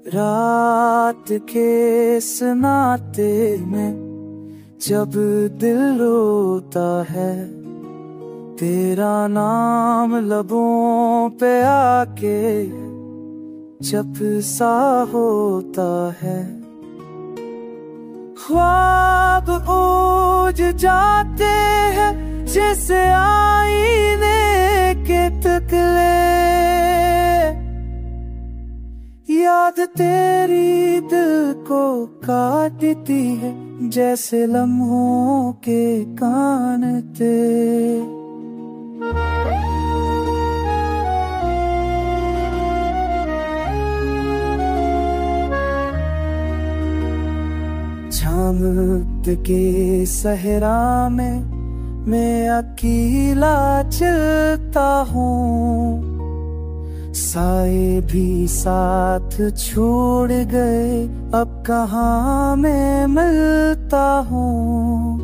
रात के सन्नाटे में जब दिल रोता है, तेरा नाम लबों पे आके जब सा होता है। ख्वाब ओझ जाते हैं जैसे आईने के टुकड़े, याद तेरी दिल को काटती है जैसे लम्हों के कांटे। झामत के सहरा में मैं अकेला चलता हूँ, साए भी साथ छोड़ गए अब कहाँ मैं मिलता हूँ।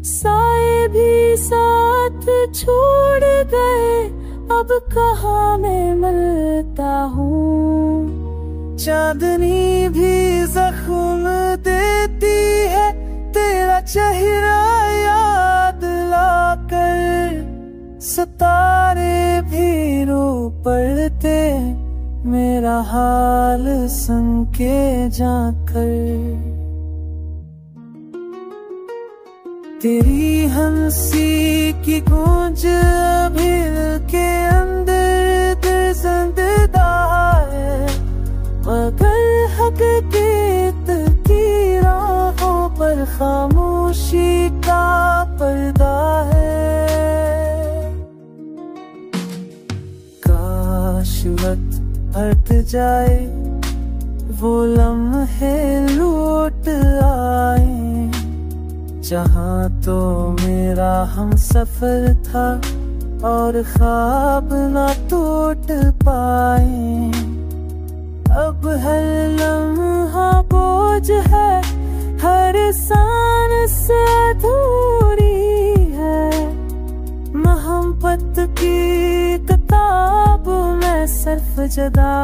साए भी साथ छोड़ गए अब कहाँ मैं मिलता हूँ। चांदनी भी जख्म देती है तेरा चेहरा याद लाकर, सितारे भी रो पड़ते मेरा हाल सुन के जाकर। तेरी हंसी की गूंज अभी के अंदर दिल जिंदा है, मगर हकीकत की राहों पर खामोशी का पर्दा है। वक्त हट जाए वो लम्हे लौट आए, जहाँ तो मेरा हम सफर था और ख्वाब ना टूट पाए। अब हर लम्हा बोझ है, हर सांस अधूरी है। मोहब्बत की किताब में सिर्फ जदा